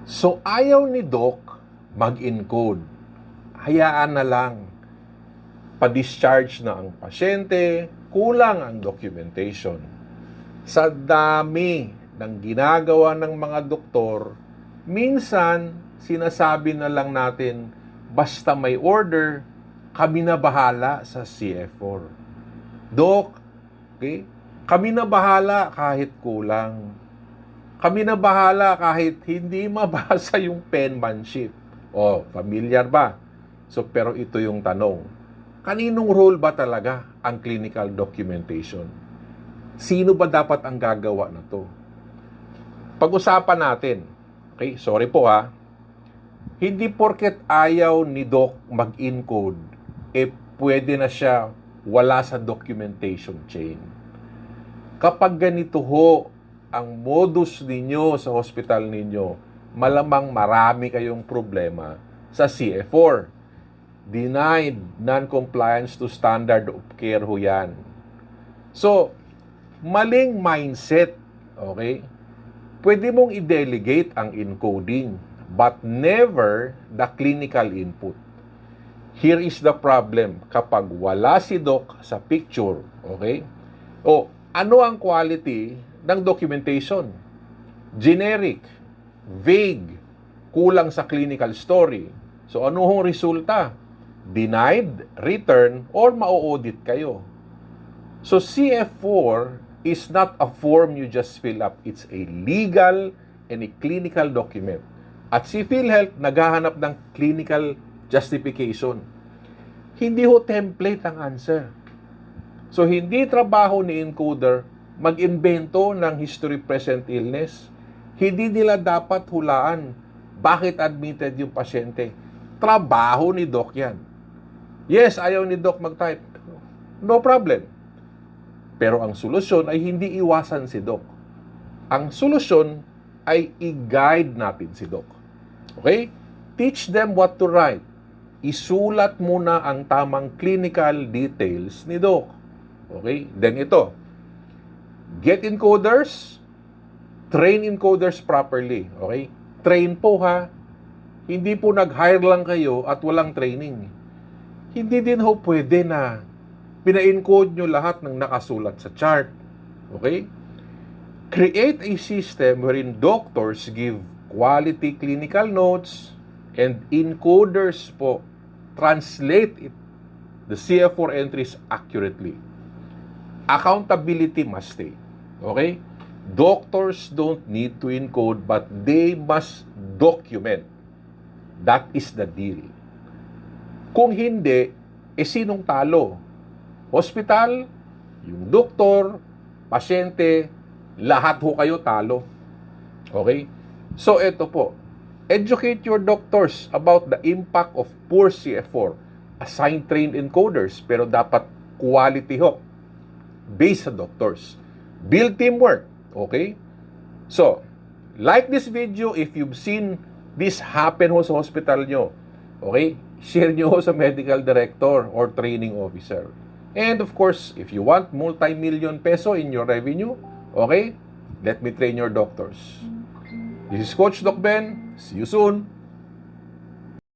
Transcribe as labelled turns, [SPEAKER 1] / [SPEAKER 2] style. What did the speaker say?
[SPEAKER 1] So, ayaw ni Doc mag-encode. Hayaan na lang. Pa-discharge na ang pasyente, kulang ang documentation. Sa dami ng ginagawa ng mga doktor, minsan sinasabi na lang natin, basta may order, kami na bahala sa CF4. Doc, okay? Kami na bahala kahit kulang. Kami na bahala kahit hindi mabasa yung penmanship. O, familiar ba? So, pero ito yung tanong. Kaninong role ba talaga ang clinical documentation? Sino ba dapat ang gagawa na to? Pag-usapan natin. Okay, sorry po ha. Hindi porket ayaw ni Doc mag-encode, pwede na siya wala sa documentation chain. Kapag ganito ho ang modus ninyo sa hospital ninyo, malamang marami kayong problema sa CF4. Denied non-compliance to standard of care ho yan. So, maling mindset, okay? Pwede mong i-delegate ang encoding, but never the clinical input. Here is the problem kapag wala si Doc sa picture, okay? O, ano ang quality ng documentation? Generic, vague, kulang sa clinical story. So, ano hong resulta? Denied, return, or ma-audit kayo. So, CF4 is not a form you just fill up. It's a legal and a clinical document. At si PhilHealth, naghahanap ng clinical justification. Hindi ho template ang answer. So, hindi trabaho ni encoder mag-invento ng history present illness. Hindi nila dapat hulaan bakit admitted yung pasyente. Trabaho ni Doc yan. Yes, ayaw ni Doc mag-type. No problem. Pero ang solusyon ay hindi iwasan si Doc. Ang solusyon ay i-guide natin si Doc. Okay? Teach them what to write. Isulat muna ang tamang clinical details ni Doc. Okay? Then ito. Get encoders. Train encoders properly. Okay? Train po ha. Hindi po nag-hire lang kayo at walang training. Hindi din ho pwede na pina-encode nyo lahat ng nakasulat sa chart. Okay? Create a system wherein doctors give quality clinical notes and encoders po translate it, the CF4 entries accurately. Accountability must stay. Okay? Doctors don't need to encode but they must document. That is the deal. Kung hindi, sinong talo? Hospital, yung doktor, pasyente, lahat ho kayo talo. Okay? So, ito po. Educate your doctors about the impact of poor CF4. Assign trained encoders, pero dapat quality ho. Based sa doctors. Build teamwork. Okay? So, like this video if you've seen this happen ho sa hospital nyo. Okay? Share nyo ho sa medical director or training officer. And of course, if you want multi-million peso in your revenue, okay, let me train your doctors. This is Coach Doc Ben. See you soon.